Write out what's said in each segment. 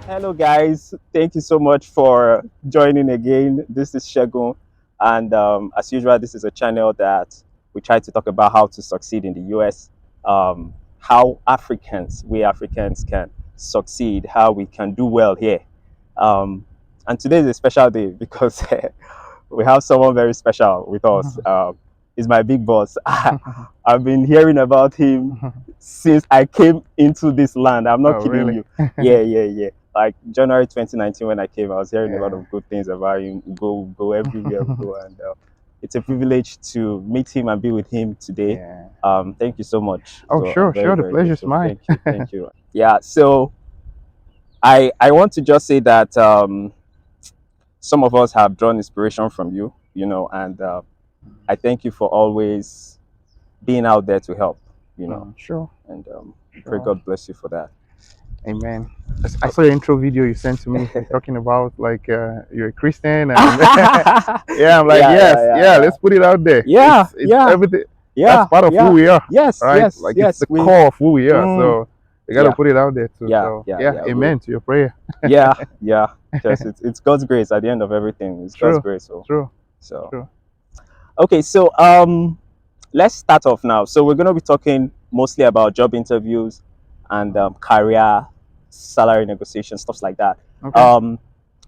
Hello, guys. Thank you so much for joining again. This is Shegun, and as usual, this is a channel that we try to talk about how to succeed in the US, how we Africans, can succeed, how we can do well here. Um, and today is a special day because we have someone very special with us. He's my big boss. I've been hearing about him since I came into this land. I'm not Oh, kidding really? you. Yeah. Like January 2019 when I came, I was hearing a lot Yeah. of good things about him. Go everywhere we go, and it's a privilege to meet him and be with him today. Yeah. Thank you so much. Oh, So I'm sure, very sure. The very pleasure's grateful. mine. Thank you. Yeah. So I want to just say that some of us have drawn inspiration from you, and I thank you for always being out there to help, Sure, and pray sure. God bless you for that. Amen. I saw your intro video you sent to me. You're talking about like you're a Christian, and yeah, yeah, I'm like, yeah, yes, yeah. yeah, Let's put it out there. yeah, It's yeah, everything. That's yeah, part of who yeah. we are, Yes, right? yes, Like it's yes. the We, core of who we are. mm, So you got to yeah, put it out there too. yeah, So yeah, yeah, yeah. amen to your prayer. Because it's God's grace at the end of everything. It's God's True, grace. So, true, so true. okay. So let's start off now. So we're gonna be talking mostly about job interviews and career, salary negotiation, stuff like that. Okay. Um,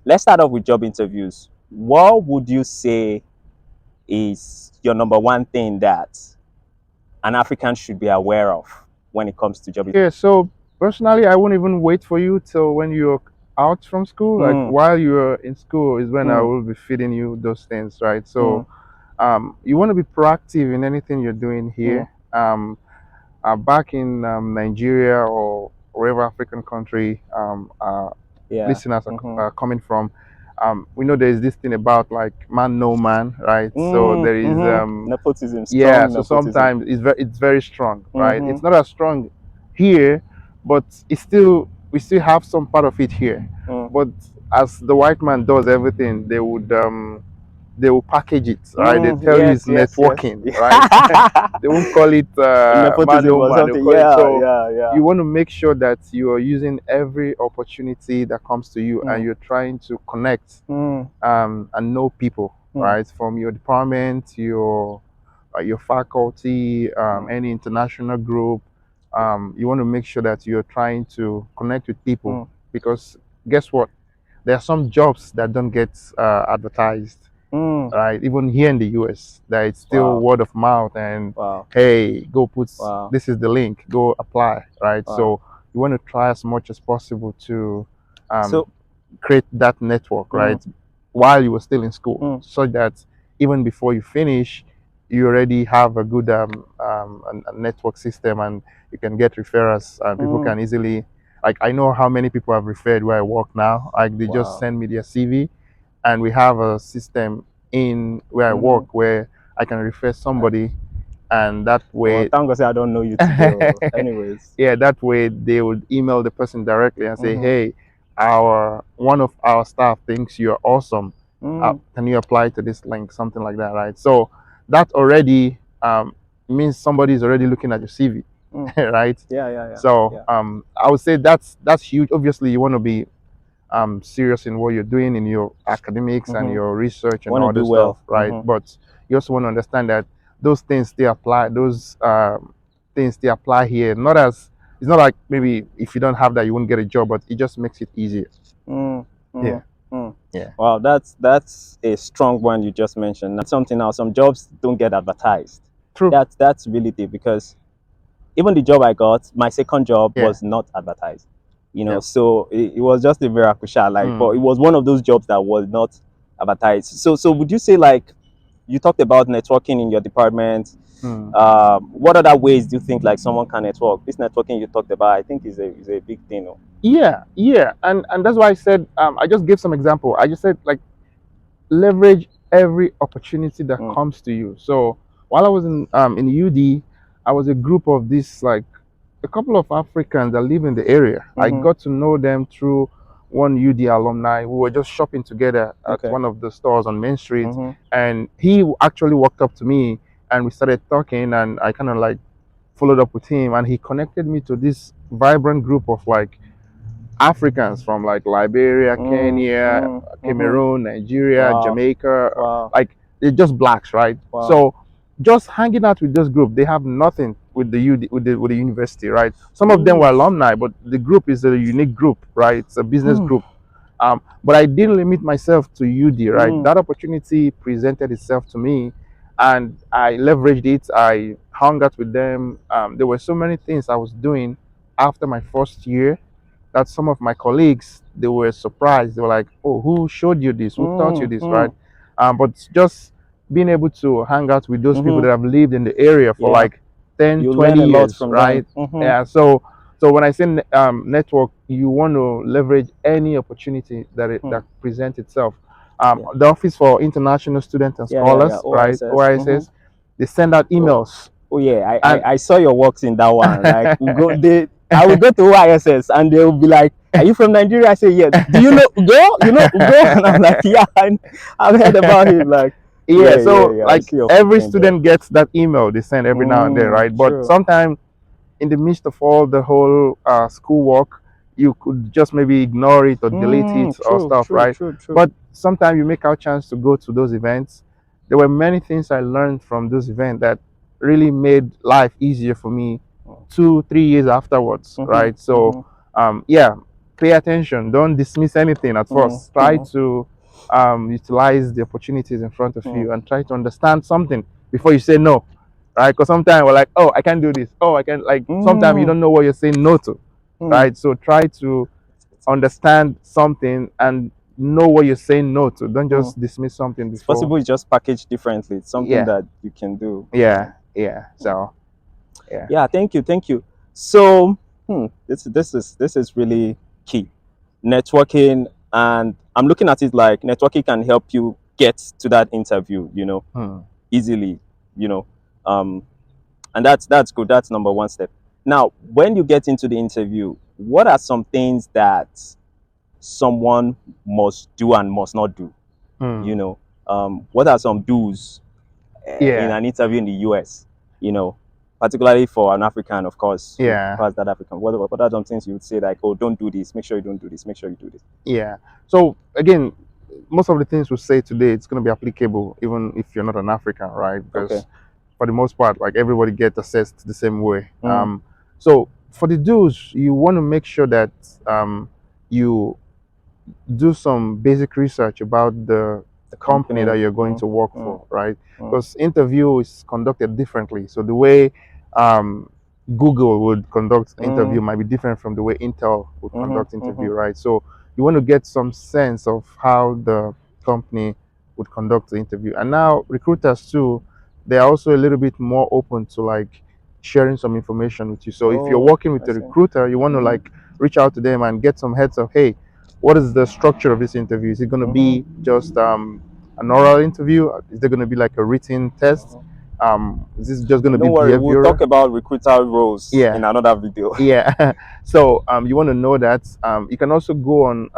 let's start off with job interviews. What would you say is your number one thing that an African should be aware of when it comes to job? Yeah, so personally, I won't even wait for you till when you're out from school. Like Mm, while you're in school is when I mm, will be feeding you those things, right? mm, So, you want to be proactive in anything you're doing mm. here. Back in Nigeria or wherever African country Yeah. listeners Mm-hmm. are coming from, we know there is this thing about like man no man, right? So Mm, there is mm-hmm. Nepotism, yeah, strong so nepotism. sometimes it's very strong, right? Mm-hmm. It's not as strong here, but it's still we still have some part of it here. Mm, But as the white man does everything, they will package it, right? They tell you it's yes, yes, yes. networking, right? They won't call it man Nepotism oh or man. They'll something. call it Yeah, so. yeah, yeah. You want to make sure that you are using every opportunity that comes to you, and Mm, you're trying to connect mm, and know people, mm, right? From your department, your faculty, mm, any international group. You want to make sure that you're trying to connect with people mm, because guess what? There are some jobs that don't get advertised, mm. right? Even here in the US, that it's still Wow, word of mouth and wow, hey, go put wow, this is the link, go apply, right? wow. So you want to try as much as possible to um, So, create that network, mm, right? While you were still in school, mm, so that even before you finish, you already have a good a network system and you can get referrals and people mm. can easily, like I know how many people have referred where I work now. Like they just Wow. send me their CV and we have a system in where I Mm-hmm. work where I can refer somebody and that Well, way thank God say I don't know you today. Anyways. yeah, that way they would email the person directly and say, Mm-hmm. "Hey, our one of our staff thinks you're awesome. Mm, Can you apply to this link?" Something like that, right? So that already means somebody is already looking at your CV, mm. right? Yeah, yeah, yeah, So yeah. I would say that's huge. Obviously, you want to be serious in what you're doing in your academics and Mm-hmm. your research and Want to all do this stuff, well. right? Mm-hmm. But you also want to understand that those things they apply. Those things they apply here. Not as it's not like maybe if you don't have that you won't get a job, but it just makes it easier. Mm, Yeah, mm, mm. yeah, Wow, that's a strong one you just mentioned. Something now, some jobs don't get advertised. true. That's really deep because even the job I got, my second job Yeah, was not advertised. yeah. So it was just a miracle, sha, like, but Mm. it was one of those jobs that was not advertised. So would you say, like, you talked about networking in your department? Mm. What other ways do you think like someone can network? This networking you talked about, I think, is a big thing. Oh. Yeah, yeah, and that's why I said I just gave some example. I just said like leverage every opportunity that Mm, comes to you. So while I was in UD, I was a group of this like a couple of Africans that live in the area. I mm-hmm. got to know them through one UD alumni. We were just shopping together at Okay. one of the stores on Main Street, Mm-hmm. and he actually walked up to me and we started talking, and I kind of like followed up with him, and he connected me to this vibrant group of like Africans from like Liberia, Kenya, Mm-hmm. Cameroon, Nigeria, Wow. Jamaica, Wow. like they're just blacks, right? Wow. So just hanging out with this group, they have nothing with the with the university, right? Some of them were Oof. alumni, but the group is a unique group, right? It's a business Hmm. group. But I didn't limit myself to UD, right? Mm. That opportunity presented itself to me, and I leveraged it. I hung out with them. There were so many things I was doing after my first year that some of my colleagues, they were surprised. They were like, "Oh, who showed you this? Who taught you Mm. this?" Right? Mm. But just being able to hang out with those people Mm-hmm. that have lived in the area for Yeah. like 10, You learn 20 a lot years, from them. right? Mm-hmm. Yeah. So when I say network, you want to leverage any opportunity Hmm. that presents itself. Yeah. The Office for International Students and Yeah. Yeah. Yeah. Scholars, right? OISS. Mm-hmm. OISS, they send out Oh. emails, Oh yeah. I, and I I saw your works in that one. Like we go. I will go to OISS and they will be like, "Are you from Nigeria?" I say, "Yeah." Do you know Ugo? You know Ugo? And I'm like, "Yeah, I've heard about him." Like, yeah, yeah, yeah, so yeah. I like see your every footprint there. student gets that email they send every now and then, right? But True. sometimes in the midst of all the whole schoolwork, you could just maybe ignore it or delete it or True. stuff, True. right? True. True. But sometimes you make our chance to go to those events. There were many things I learned from those events that really made life easier for me 2, 3 years afterwards, Mm-hmm. right? So, Mm-hmm. yeah, pay attention. Don't dismiss anything at first. Try Mm-hmm. to utilize the opportunities in front of Mm-hmm. you and try to understand something before you say no, right? Because sometimes we're like, oh, I can't do this. Oh, I can like. Sometimes you Mm-hmm. don't know what you're saying no to, Mm. right? So try to understand something and know what you're saying no to. Don't Mm. just dismiss something It's before. possible it's just packaged differently. It's something Yeah, that you can do. yeah, yeah. Mm. So yeah. Yeah, thank you, thank you. So, this is really key. Networking, and I'm looking at it like networking can help you get to that interview, Hmm. easily, you know. Um, and that's good. That's number one step. Now, when you get into the interview, what are some things that someone must do and must not do? You Hmm. know, what are some do's in Yeah, an interview in the US, particularly for an African, of course, who yeah, has that African. What are some things you would say like, oh, don't do this, make sure you don't do this, make sure you do this? yeah. So again, most of the things we say today, it's going to be applicable even if you're not an African, right? Okay. Because for the most part, like everybody gets assessed the same way. Mm, So for the dues, you want to make sure that you do some basic research about the the company that company. you're going Mm, to work mm, for, right? mm, Because interview is conducted differently. So the way um, Google would conduct interview mm, might be different from the way Intel would conduct mm-hmm. interview, right? So you want to get some sense of how the company would conduct the interview. And now recruiters too, they are also a little bit more open to like sharing some information with you. So if you're Oh, working with I a see. recruiter, you want to Mm-hmm. like reach out to them and get some heads of, hey, what is the structure of this interview? Is it going to Mm-hmm. be just an oral interview? Is there going to be like a written test? Is this just going to be Don't worry, we'll behavioral? talk about recruiter roles Yeah, in another video. yeah. So you want to know that. You can also go on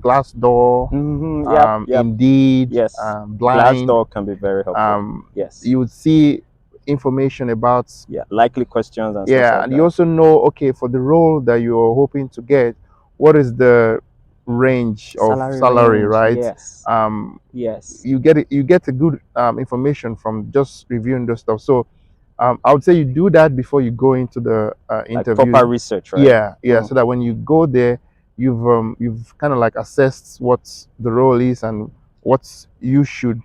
Glassdoor, Mm-hmm. Yep, yep. Indeed, Yes. Blind. Glassdoor can be very helpful. Um, Yes. you would see information about. Yeah, likely questions and stuff Yeah, like and you that. also know, okay, for the role that you're hoping to get, what is the range of Salary salary, range, right? yes. Um, Yes. you get a good information from just reviewing those stuff. So I would say you do that before you go into the Like proper interview. research, right? Yeah, yeah. Mm. So that when you go there, you've kind of like assessed what the role is and what you should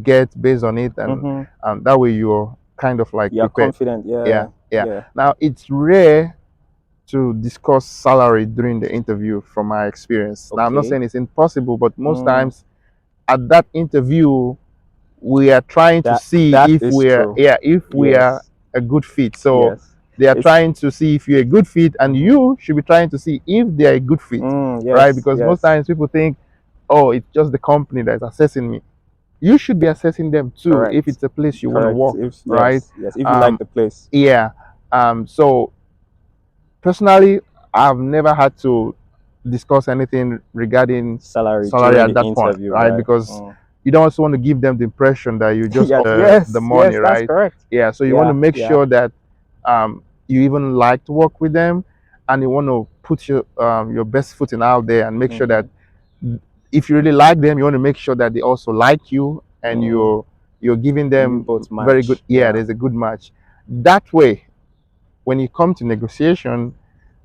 get based on it, and Mm-hmm. that way you're kind of like You're prepared. confident, Yeah, yeah. yeah. Yeah. Now it's rare to discuss salary during the interview from my experience. Now I'm not Okay. saying it's impossible, but most Mm. times at that interview we are trying to see That if is we're, true. yeah, if we are Yes. a good fit. So Yes. they are It's trying to see if you're a good fit, and mm-hmm. you should be trying to see if they're a good fit, right? Yes, Because most yes. times people think, oh, it's just the company that's assessing me. You should be assessing them too if Correct. it's a place you want to Correct. work, If right? yes, yes. If you like Um, the place. yeah. So personally, I've never had to discuss anything regarding Salary salary during at the that point, interview, right? right? Because Mm. you don't also want to give them the impression that you just Yeah, the yes, money, yes, that's right? correct. Yeah. So you want to Yeah, make yeah. sure that you even like to work with them, and you want to put your best foot in out there and make sure that Mm-hmm. if you really like them, you want to make sure that they also like you, and Mm. you're giving You them both very good. match. Yeah, Yeah. there's a good match. That way, when you come to negotiation,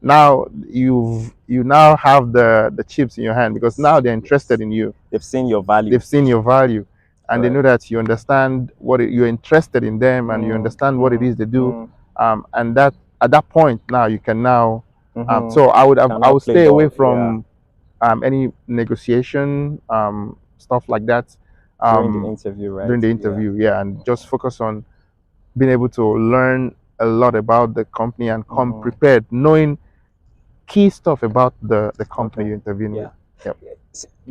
now you now have the chips in your hand, because now Yes. they're interested Yes. in you. They've seen your value. They've seen your value, and they know Correct. that you understand you're interested in them, and you Mm, understand what it mm, is they do. mm, And that at that point now you can now. mm-hmm. So Can I now would play stay away ball. Yeah. from any negotiation stuff like that During the um, interview, right? during the Yeah. interview. Yeah, and just focus on being able to learn a lot about the company and come Mm-hmm. prepared, knowing key stuff about the company Okay. you're interviewing with. Yeah. Yep.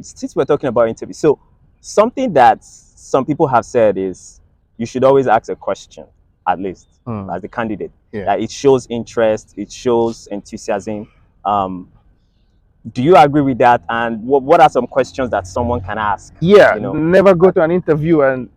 Since we're talking about interview, so something that some people have said is you should always ask a question, at least Hmm. as the candidate. Yeah. That it shows interest, it shows enthusiasm. Um, do you agree with that? And what are some questions that someone can ask? Yeah. You know, Never go to an interview and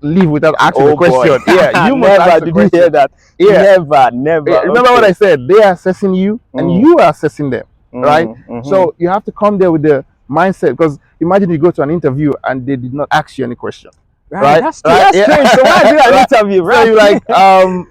leave without asking a oh boy, question. Yeah, you must never. ask a Did you hear question. that? Yeah. Never, never. Remember what Okay. I said? They are assessing you, and Mm, you are assessing them, right? mm-hmm. So you have to come there with the mindset. Because imagine you go to an interview and they did not ask you any question, Right, right? that's true. Right? That's Yeah. strange. So why do an Right. interview, So right? you're like,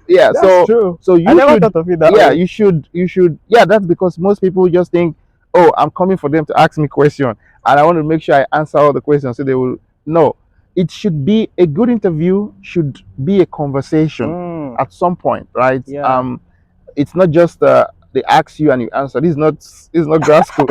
yeah. That's true. So I you never should, thought of it that yeah, way. you should, yeah. That's because most people just think, oh, I'm coming for them to ask me question, and I want to make sure I answer all the questions, so they will. No, it should be a good interview. Should be a conversation Mm, at some point, right? yeah. It's not just they ask you and you answer. This is not grad school.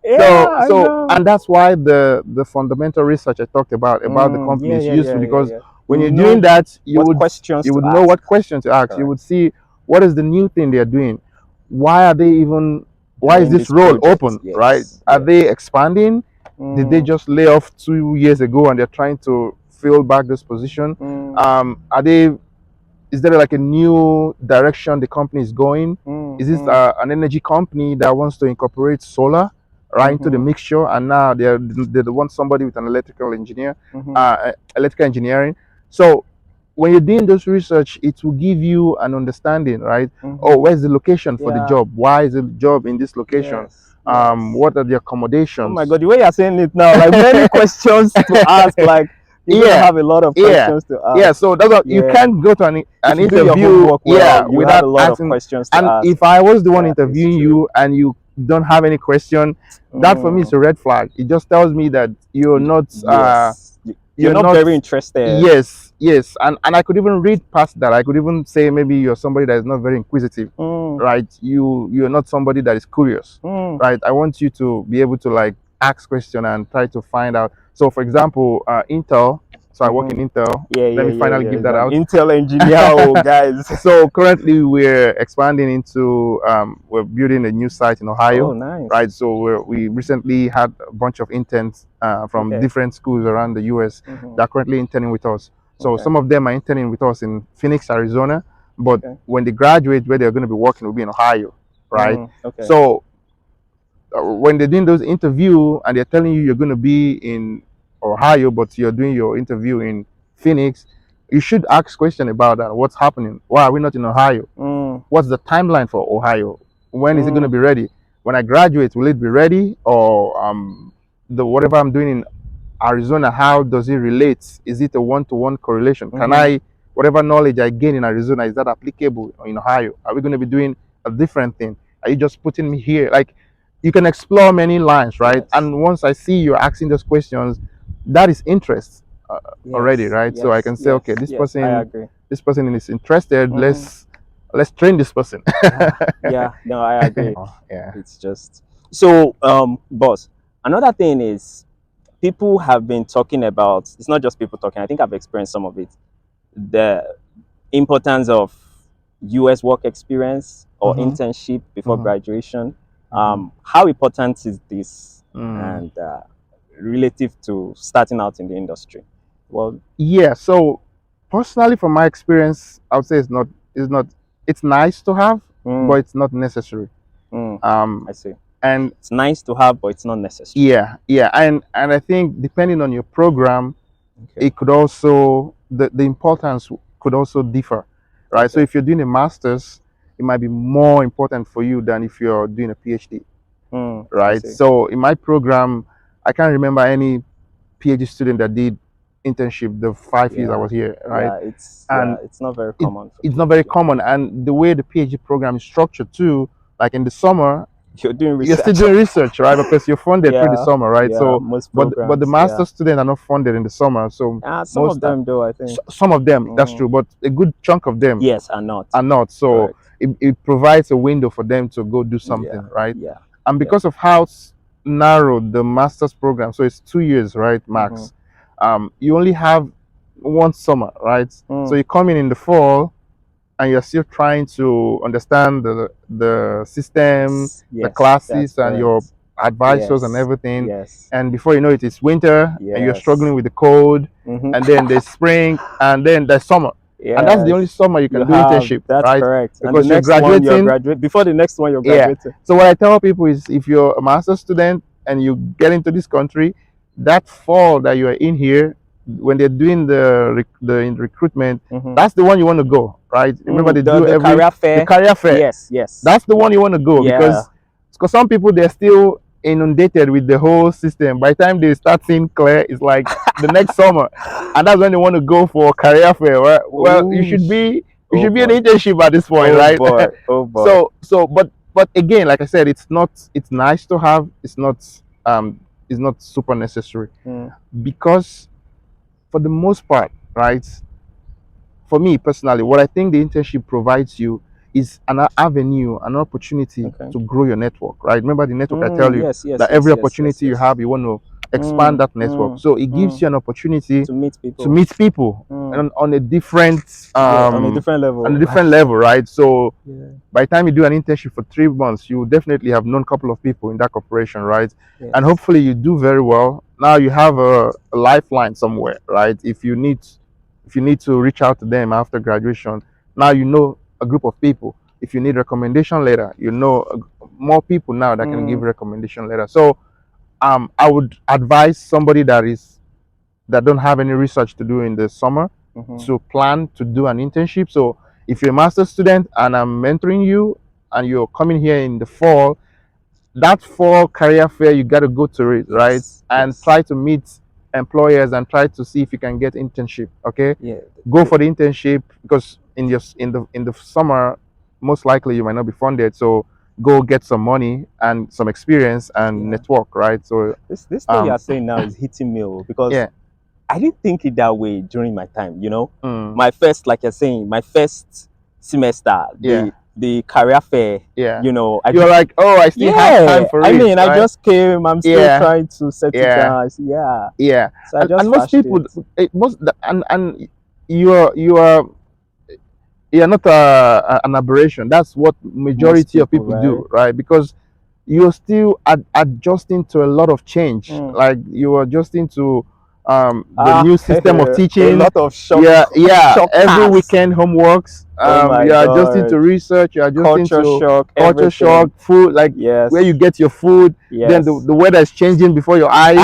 Yeah, so I so know. and that's why the fundamental research I talked about the company Yeah, is yeah, useful, yeah, yeah, because yeah. when You you're doing know that, what questions you to would know ask. what question to ask. You Correct. would see what is the new thing they're doing. Why are they even? Why is Doing this this role project. open? Right? Yes, Are they yes. expanding? Did they Mm, just lay off 2 years ago and they're trying to fill back this position? mm, Are they is there like a new direction the company is going? Is this mm. an energy company that wants to incorporate solar right into the Mm-hmm, mixture, and now they want somebody with an mm-hmm, electrical engineering? So when you're doing those research, it will give you an understanding, right? Oh, mm-hmm. where's the location for the Yeah, job? Why is the job in this location? yes, yes. What are the Oh my accommodations? God, the way you're saying it now, like many questions to ask, like you're gonna Yeah, have a lot of yeah, questions to yeah. ask. So that's what, you Yeah. can't go to an If you do your interview, homework yeah, well, you have without a lot of asking. questions to And ask. if I was the one Yeah, it's interviewing true. you and you don't have any question, that for me is Mm, a red flag. It just tells me that yes. You're you're not not. very interested. Yes, yes. And I could even read past that. I could even say maybe you're somebody that is not very inquisitive, Mm, right? You're not somebody that is curious, mm, right? I want you to be able to like ask question and try to find out. So for example, Intel. So I work mm-hmm. in Intel. Yeah, Let yeah, me yeah, finally yeah. give He's that an out. Intel engineer, oh guys. So currently we're expanding into we're building a new site in Oh, Ohio, nice. right? So we recently had a bunch of interns from Okay. different schools around the US Mm-hmm. that are currently interning with us. So Okay. some of them are interning with us in Phoenix, Arizona, but Okay. when they graduate, where they're going to be working will be in Ohio, right? Okay. So when they're doing those interview and they're telling you you're going to be in Ohio, but you're doing your interview in Phoenix, you should ask question about that. What's happening? Why are we not in Ohio? Mm, What's the timeline for Ohio? When is it going to mm, be ready? When I graduate, will it be ready? Or the whatever I'm doing in Arizona, how does it relate? Is it a one-to-one correlation? Can mm-hmm. I, whatever knowledge I gain in Arizona, is that applicable in Ohio? Are we going to be doing a different thing? Are you just putting me here? Like, you can explore many lines, right? Yes. And once I see you're asking those questions, that is interest already, Yes. right? So I Yes. can say, okay, Yes. Yes. I agree. this person is interested. Mm-hmm. Let's train this person. Yeah. Yeah. No, I agree. Oh, yeah. It's just so, boss. Another thing is people have been talking about. It's not just people talking. I think I've experienced some of it. The importance of U.S. work experience or Mm-hmm. internship before Mm-hmm. graduation. Mm-hmm. How important is this, Mm. and relative to starting out in the industry? Well, Yeah. So personally, from my experience, I would say it's not it's nice to have, but mm, it's not necessary. mm, Um, I see. and It's nice to have, but it's not necessary. yeah, and I think depending on your program, Okay. it could also the importance could also differ, right? So Okay. if you're doing a master's, it might be more important for you than if you're doing a PhD, I right? see. So in my program, I can't remember any PhD student that did internship the 5 years I Yeah, was here, right? yeah, And it's not very it, common for it's not very PhD. common. And the way the PhD program is structured too, like in the summer, You're doing you're still research. doing research, right? Because you're funded through the Yeah, summer, right? yeah, So, most but the programs, master yeah. students are not funded in the summer. So Some of most them though, I think. some of them, that's Mm. true, but a good chunk of them Yes, and not. are not. So Correct. it provides a window for them to go do Yeah, something, right? yeah, And yeah. because of how narrow the master's program, so it's 2 years, right, Mm-hmm. max. You only have one summer, right? So Mm. you come in the fall, and you're still trying to understand the system, the Yes, that's classes, and your correct. advisors and Yes, everything. yes, And before you know it, it's winter, and you're yes. struggling with the code. Mm-hmm. And then there's spring, and then there's summer, and that's the only Yes, summer you you can do have. internship, That's right? correct. And the Because you're next one, you're graduating. graduate. Before the next one, you're Yeah. graduating. So what I tell people is, if you're a master's student and you get into this country, that fall that you are in here, when they're doing the recruitment, Mm-hmm. that's the one you want to go, right? Remember, they do The every career the fair. career fair. Yes, yes. That's the one you want to go, Yeah. because some people, they're still inundated with the whole system. By the time they start seeing clear, it's like the next summer, and that's when they want to go for career fair. Right? Well, Oh, you oh should be an boy. internship at this point, Oh right? boy. Oh boy. But again, like I said, it's nice to have. It's not super necessary, Mm, because for the most part, right? For me personally, what I think the internship provides you is an avenue, an opportunity okay. to grow your network, right? Remember the network, I tell you Yes, yes, that yes, every yes, yes, opportunity you yes. have, you want to expand Mm, that network. mm, So it gives mm. you an opportunity To meet to people. meet people Mm. on a different Yeah, on a different level. level, right? So Yeah. by the time you do an internship for 3 months, you definitely have known a couple of people in that corporation, right? And Yes. hopefully you do very well. Now you have a lifeline somewhere, right? If you need to reach out to them after graduation, now you know a group of people. If you need recommendation letter, you know more people now that can give Mm, recommendation letter. So I would advise somebody that don't have any research to do in the summer mm-hmm. to plan to do an internship. So if you're a master's student and I'm mentoring you and you're coming here in the fall, that fall career fair, you got to go to it, right? Yes. And Yes. try to meet employers and try to see if you can get internship. Okay, Yeah. go for the internship, because in the summer, most likely you might not be funded. So go get some money and some experience and Yeah. network, right? So This thing you um are saying now is hitting me because yeah. I didn't think it that way during my time. Mm, My first, like you're saying, my first semester, yeah. the career fair. Yeah. I You're just like, oh, I still have time yeah. for I it, mean, I right? just came. I'm still Yeah. trying to set it Yeah. down. Yeah. Yeah. So I And just most flashed people, it. and you're not an aberration. That's what Most majority of people, people right? do, right? Because you're still adjusting to a lot of change. Mm. Like you are adjusting to the Ah, new system of a teaching. lot of Yeah, yeah. shock Every cars. weekend homeworks. Oh my You're adjusting to god. research. You're adjusting Culture to shock, culture shock, everything. food, like where you Yes. get your food. Then Yes. the weather is changing before your eyes.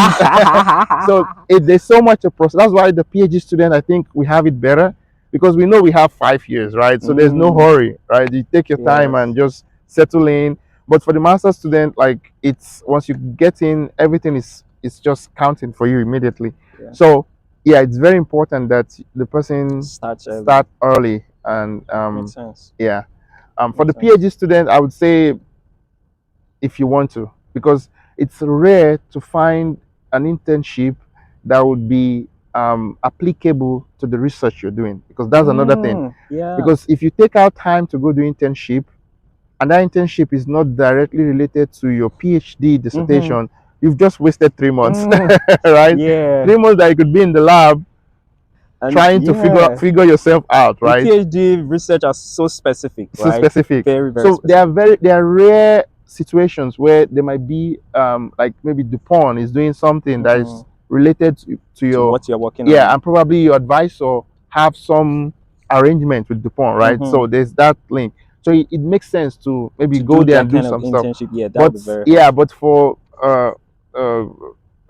So there's so much a process. That's why the PhD student, I think we have it better, because we know we have 5 years, right? So there's no Mm, hurry, right? You take your time yes. and just settle in. But for the master student, like, it's once you get in, everything is just counting for you immediately. Yeah. So yeah, it's very important that the person Start early. start early. And Makes sense. yeah, for the Makes sense. PhD student, I would say, if you want to, because it's rare to find an internship that would be applicable to the research you're doing, because that's another thing. Yeah. Because if you take out time to go do internship, and that internship is not directly related to your PhD Mm-hmm. dissertation, you've just wasted 3 months, Mm, right? yeah. 3 months that you could be in the lab And trying to yeah. figure yourself out, And right? PhD research are so specific, So right? specific. Very, very So specific. there are rare situations where there might be like maybe DuPont is doing something that Mm-hmm. is related to To your, what you're working yeah, on. and probably your advisor have some arrangement with DuPont, right? Mm-hmm. So there's that link. So it makes sense to maybe To go do there that and do kind of some stuff. internship, yeah, that would But be very yeah, helpful. but for uh,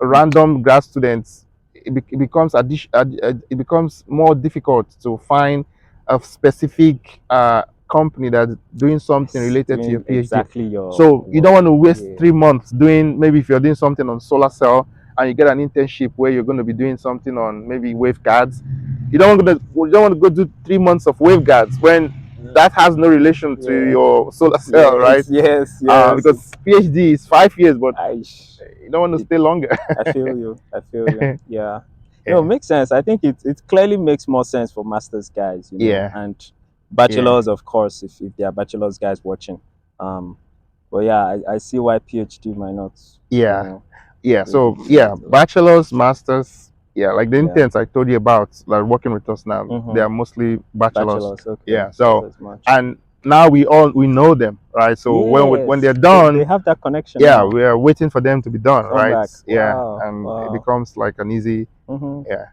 random grad students, it becomes it becomes more difficult to find a specific company that's doing something related to your doing PhD. exactly your So you don't work. want to waste Yeah. 3 months doing, maybe if you're doing something on solar cell and you get an internship where you're going to be doing something on maybe waveguards. You don't want to go do 3 months of waveguards when that has no relation to Yeah. your solar cell, right? Yes, yes, yes. Because PhD is 5 years, but I, you don't want to it, stay longer. I feel you. I feel you. Yeah. No, it Yeah, makes sense. I think it clearly makes more sense for masters guys, yeah, and yeah, bachelors, of course, if there are bachelors guys watching. Um, but yeah, I see why PhD might not, you yeah, know, yeah. maybe So be a yeah, little. bachelor's, masters, yeah, like the Yeah. interns I told you about that are working with us now, they Mm-hmm. are mostly bachelors. Bachelors, okay. Yeah. That's So as much. and now we know them, right? So when they're Yes, they done, have that connection yeah, now we are waiting for them to be to done, come right? back. Yeah, Wow, and it wow. becomes like an easy, Mm-hmm. yeah.